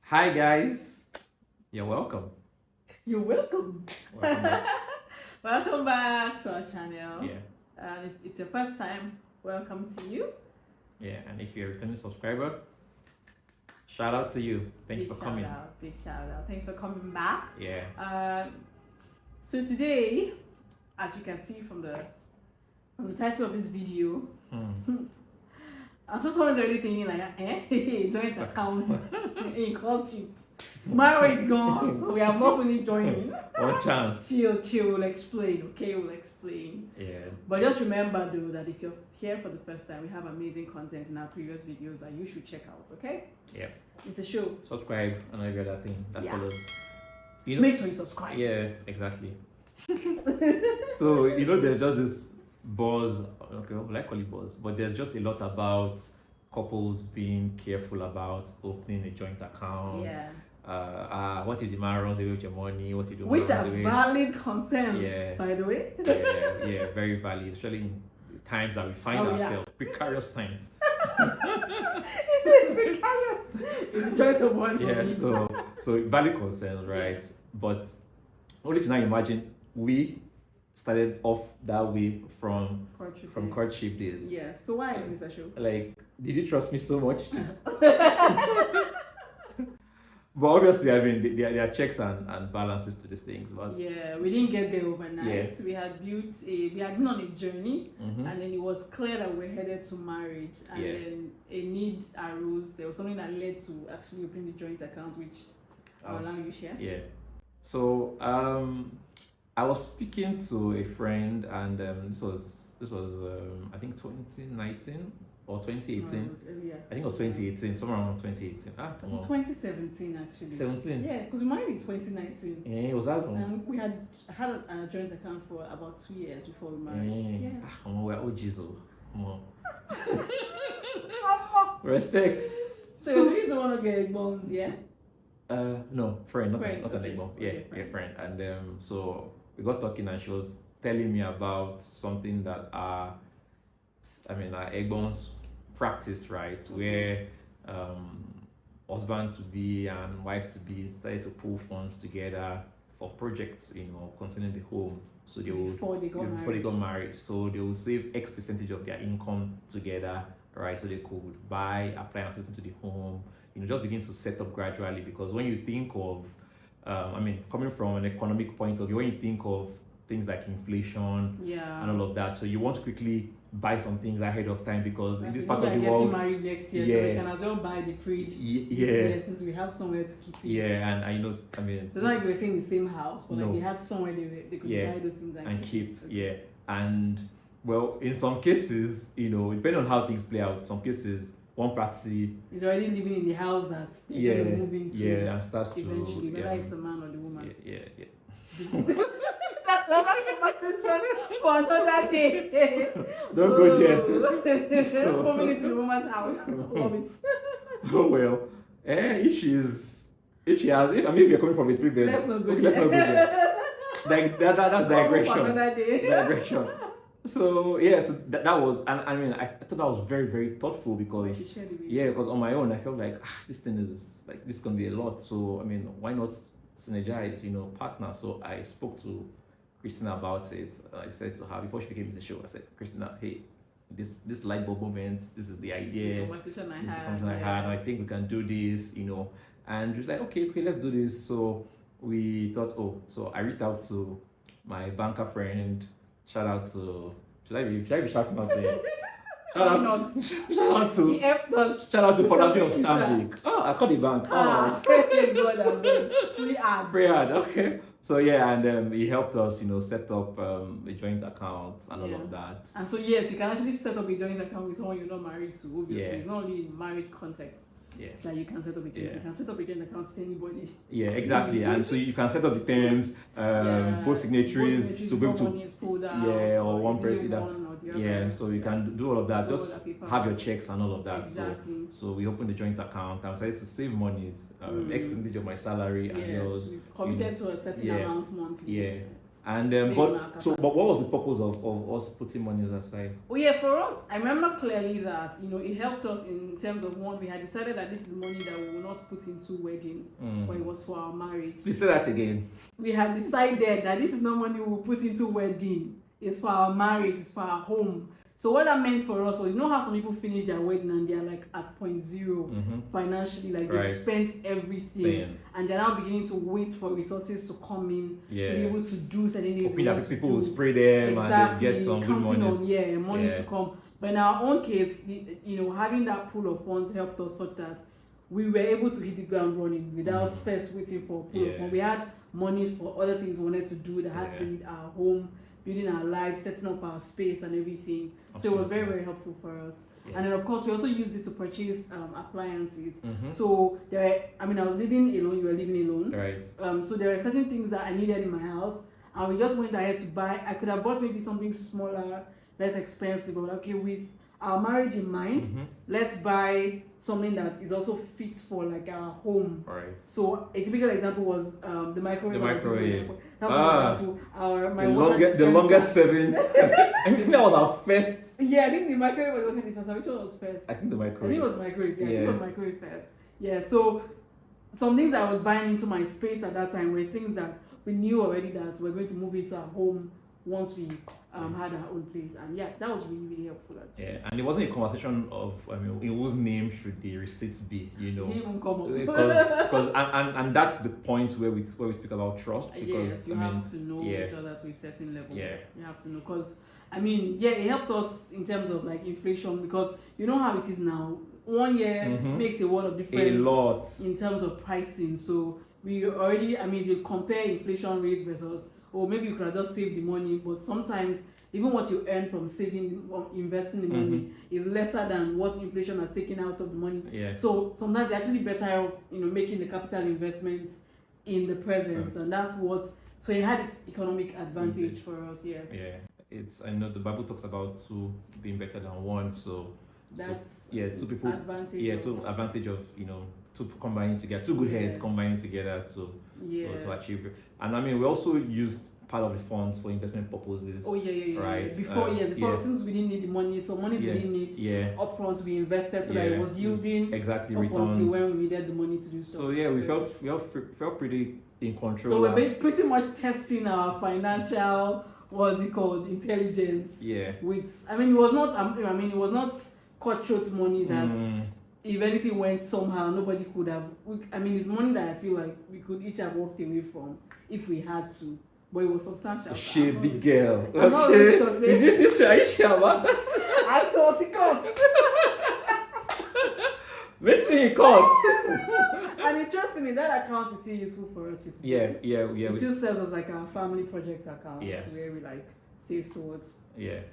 Hi guys, you're welcome. You're welcome. Welcome back. Welcome back to our channel. Yeah, And if it's your first time, welcome to you. yeah, and if you're a returning subscriber, shout out to you. Thank you Big for coming. shout out, big shout out. Thanks for coming back. Yeah, So today, as you can see from the title of this video, I'm just already thinking like, joint account in culture. Marriage gone. We have not finished joining. one chance. Chill, we'll explain, okay? We'll explain. Yeah, But just remember though that if you're here for the first time, we have amazing content in our previous videos that you should check out, okay? yeah. It's a show. Subscribe and every other thing that Yeah. follows. You know, Make sure you subscribe. yeah, exactly. So there's just this buzz. Okay, well, I call it buzz, but there's just a lot about couples being careful about opening a joint account. Yeah. What if the man runs away with your money? What if the Which man are runs away? valid concerns, Yeah. by the way. Yeah, very valid, especially in the times that we find Oh, yeah. ourselves, precarious times. It's precarious. It's a choice of one. Yeah, so valid concerns, right? Yes. But only to now imagine we started off that way from courtship days. Yeah. So why Mr. Show? Like, did you trust me so much? But obviously, I mean, there are checks and balances to these things. But Yeah, we didn't get there overnight. Yeah. We had been on a journey, mhm. and then it was clear that we were headed to marriage, and Yeah. then a need arose. There was something that led to actually opening the joint account, which I'll allow you to share. Yeah. So I was speaking to a friend, and this was I think 2019 or 2018. No, it was earlier. I think it was 2018, somewhere around 2018. It was 2017 actually. 17. Yeah, because we married in 2019. Yeah, it was that long. And we had a joint account for about 2 years before we married. Yeah. Yeah. We're OGs. Respect. So you're the one who get bonds, yeah? No, friend, not Friend, an okay. Igbo. Okay, Yeah, friend. And so we got talking, and she was telling me about something that our Egbons practiced, right? Where husband to be and wife to be started to pull funds together for projects, concerning the home. So they will Before they got married. So they will save X percentage of their income together, right? So they could buy appliances into the home, just begin to set up gradually. Because when you think of, coming from an economic point of view, when you think of things like inflation Yeah. and all of that, so you want to quickly buy some things ahead of time, because in this part We of are the world, getting married next year, so Yeah. we can as well buy the fridge this yeah, year since we have somewhere to keep it. yeah, and So it's not like we're staying in the same house, but No. like they had somewhere they could Yeah. buy those things and keep, it. yeah, and well, in some cases, depending on how things play out, some cases one party, He's already living in the house that they're yeah, going to move into yeah, and starts eventually, to, whether it's the man or the woman. yeah. That's another conversation for another day. Don't go there. So- Coming into the woman's house. Love it. Oh well, if she has, if you're coming from a 3 bed, Let's not go okay, there. let's not go there. Like that's For digression. another day. Digression. So yeah, so that was, and I thought that was very, very thoughtful, because She shared it with yeah, because on my own I felt like this thing is like, this can be a lot. So why not synergize, partner? So I spoke to Christina about it. I said to her before she became the show, I said, Christina, hey, this light bulb moment, this is the idea. This is the conversation I This is the had. conversation I had. I think we can do this, And she was like, okay, let's do this. So we thought, so I reached out to my banker friend. Shout out to, should I be shouting out to him? Why not? He helped us. Shout out to Falabi of Pizza. Stanbic. Oh, I called the bank. Thank God, I mean, free ad. Very hard. Okay. So yeah, and he helped us, set up a joint account and all Yeah. of that. And so yes, you can actually set up a joint account with someone you're not married to. Obviously, Yeah. it's not only in marriage context Yeah. that you can set up a joint. Yeah. You can set up a joint account with anybody. Yeah, exactly. And so you can set up the terms, both signatories to be able before to, money is pulled out, yeah, or one easily person that- one or the other. yeah. So you can do all of that. Do Just other people. have your checks and all of that. Exactly. So we opened the joint account. I decided to save monies, Mm. X percentage of my salary and Yes, yours. we committed to a certain Yeah. amount monthly. Yeah. And based on our but capacity. what was the purpose of us putting money aside? Oh yeah, for us, I remember clearly that it helped us in terms of one. We had decided that this is money that we will not put into wedding, but it was for our marriage. Please say that again. We had decided that this is not money we'll put into wedding. It's for our marriage. It's for our home. So what that meant for us was, how some people finish their wedding and they're like at point 0 financially, like they've spent everything, and they're now beginning to wait for resources to come in to be able to do certain things. Hoping that people will spray them and they get some good money. Money to come. But in our own case, having that pool of funds helped us such that we were able to hit the ground running without first waiting for a pool of funds. We had monies for other things we wanted to do that had to do with our home, building our lives, setting up our space and everything. Absolutely. So it was very, very helpful for us. And then of course we also used it to purchase appliances. So I was living alone, you were living alone. Right. So there were certain things that I needed in my house, and we just went ahead to buy. I could have bought maybe something smaller, less expensive, but okay, with our marriage in mind, let's buy something that is also fit for like our home. Right. So a typical example was the microwave. The microwave. That's one example. The longest serving. I think that was our first. Yeah, I think the microwave was okay. Which one was first? I think the microwave. I think it was microwave. Yeah, I think it was microwave first. Yeah. So some things I was buying into my space at that time were things that we knew already that we're going to move into our home once we had our own place, and that was really, really helpful. Actually. Yeah, and it wasn't a conversation of in whose name should the receipts be, It didn't even come up. because and that's the point where we speak about trust. Because yes, you have to know each other to a certain level. Yeah, you have to know, because it helped us in terms of like inflation, because you know how it is now. 1 year makes a world of difference. A lot in terms of pricing. So we already, if you compare inflation rates versus, or maybe you could have just saved the money, but sometimes even what you earn from saving or investing the money is lesser than what inflation has taken out of the money. Yeah. So sometimes you're actually better off, making the capital investment in the present, and that's what. So it had its economic advantage for us. Yes. Yeah. I know the Bible talks about 2 being better than 1. So that's 2 people. Advantage. Yeah. 2 advantage of 2 combining together, 2 good heads combining together. So to achieve it. And we also used part of the funds for investment purposes. Oh yeah. Right. Before since we didn't need the money, so money we didn't need. Yeah. Upfront we invested so that it was yielding returns until when we needed the money to do so. So we felt pretty in control. So we're pretty much testing our financial intelligence. Yeah. With it was not it was not cutthroat money that if anything went somehow nobody could have. It's money that I feel like we could each have walked away from if we had to. But it was substantial. She big girl. I'm not really sure, are you sure about that? I thought it cut. Make me cut. And interestingly, that account is still useful for us. Yeah. It still serves as like our family project account. Yes. Where we save towards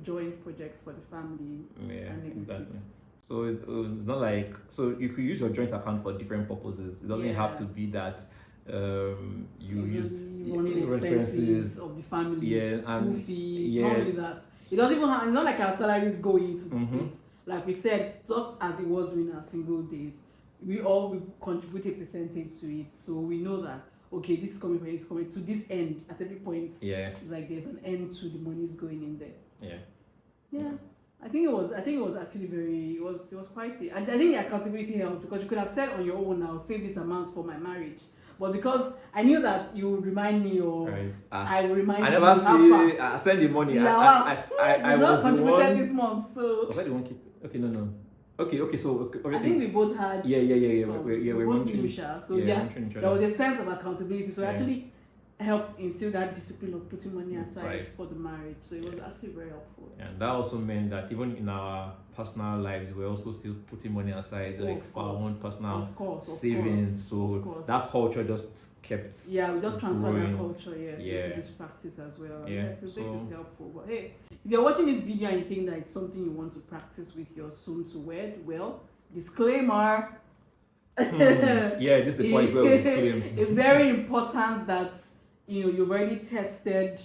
joint projects for the family. Yeah, exactly. So it's not like, so you could use your joint account for different purposes. It doesn't have to be that you use running expenses of the family, school fee, not only that. It doesn't even it's not like our salaries go into it. Like we said, just as it was during our single days, we contribute a percentage to it. So we know that okay, this is coming from it's coming to this end at every point. Yeah. It's like there's an end to the monies going in there. Yeah. I think it was actually it was quite and I think the accountability helped, because you could have said on your own, I'll save this amount for my marriage. But because I knew that you would remind me, or I will remind you. I never see I send the money. I was contributed this month, so. Was I the one okay, no. Okay, so I think we both had. Yeah. We both knew Sha. So there was a sense of accountability. So it actually helped instill that discipline of putting money aside for the marriage. So it was actually very helpful. And that also meant that even in our personal lives, we're also still putting money aside, for our own personal savings. So that culture just kept. Yeah, we just transferred that culture, into this practice as well. Yeah, it was helpful. But hey, if you're watching this video and you think that it's something you want to practice with your soon to wed, well, disclaimer. Just the point where we disclaim. It's very important that you've already tested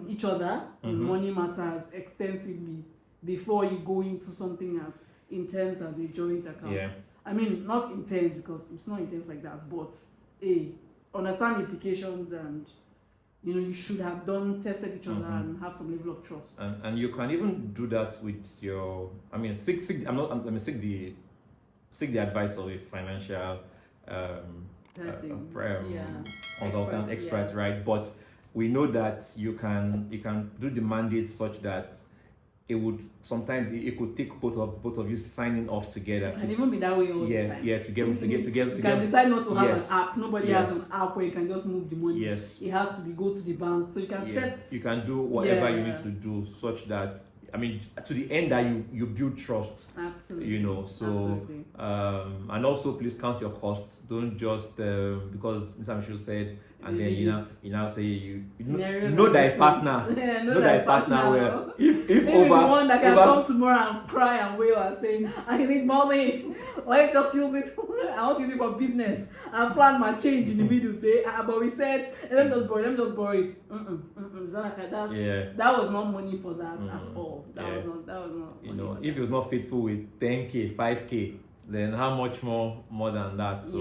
each other in money matters extensively before you go into something as intense as a joint account. Not intense because it's not intense like that, but understand the implications and you should have tested each other and have some level of trust. And you can even do that with your, seek the advice of a financial consultant, expert, right? But we know that you can do the mandate such that it would sometimes it could take both of you signing off together. It can even be that way all the time. Yeah, You can decide not to have yes. an app. Nobody has an app where you can just move the money. Yes. It has to go to the bank. So you can set. You can do whatever you need to do such that to the end that you build trust. Absolutely. So Absolutely. And also please count your costs. Don't just because Mr. Michelle said, and then you now say you know thy partner. know thy partner well. If over one that can come tomorrow and cry and wail and say, I need money. Let's just use it. I want to use it for business and plan my change in the middle day. But we said, let me just borrow it. It's not like that. That was not money for that at all. That was not money. If it was not faithful with 10K, 5K, then how much more than that? So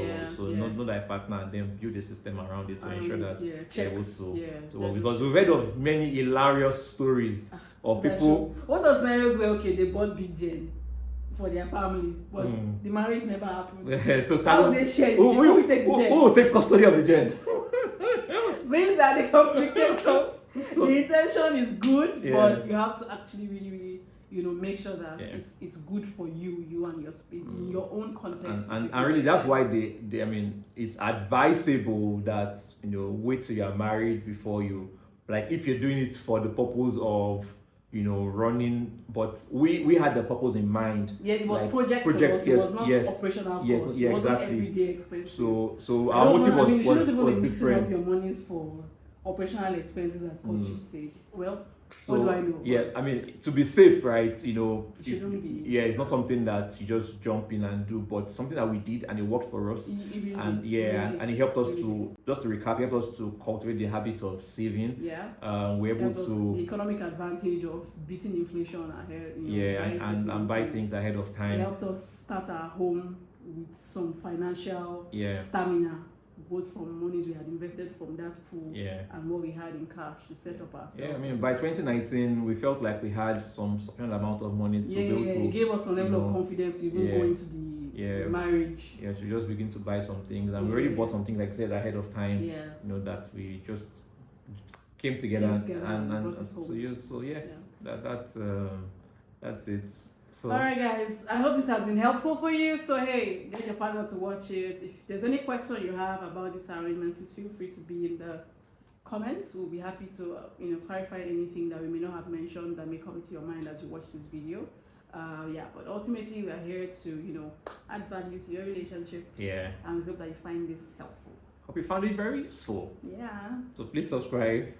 know thy partner and then build a system around it to ensure that they're able to because we've heard of many hilarious stories of people. What are scenarios where they bought big gen for their family, but the marriage never happened? So how would they share? Who will take the gen? Who will take custody of the gen? These are the complications. The intention is good, but you have to actually really make sure that it's good for you and your space in your own context. And really that's why they it's advisable that wait till you are married before you, like, if you're doing it for the purpose of running, but we had the purpose in mind. Yeah, it was like projects. It was not operational costs. It wasn't everyday expenses. So our motive was you shouldn't even be mixing different. up your monies for operational expenses at courtship stage. Well, what do I know? To be safe, right? It shouldn't be. Yeah, it's not something that you just jump in and do, but something that we did and it worked for us. And it helped us to, just to recap, it helped us to cultivate the habit of saving. Yeah. We're able to the economic advantage of beating inflation ahead. And buy things ahead of time. It helped us start our home with some financial stamina, both from monies we had invested from that pool and what we had in cash to set up ourselves. Yeah, by 2019 we felt like we had some sufficient amount of money to be able to. It gave us a level of confidence to even go into the marriage. Yeah, so just begin to buy some things, and we already bought some things, like I said, ahead of time. Yeah. That we just came together and that's it. So, alright guys, I hope this has been helpful for you. So hey, get your partner to watch it. If there's any question you have about this arrangement, please feel free to be in the comments. We'll be happy to clarify anything that we may not have mentioned that may come to your mind as you watch this video. But ultimately we are here to add value to your relationship. And we hope that you find this helpful. Hope you found it very useful. Yeah. So please subscribe.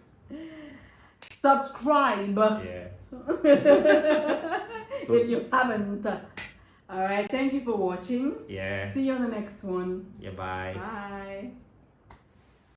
Yeah. If you haven't. Alright, thank you for watching. Yeah. See you on the next one. Yeah, bye. Bye.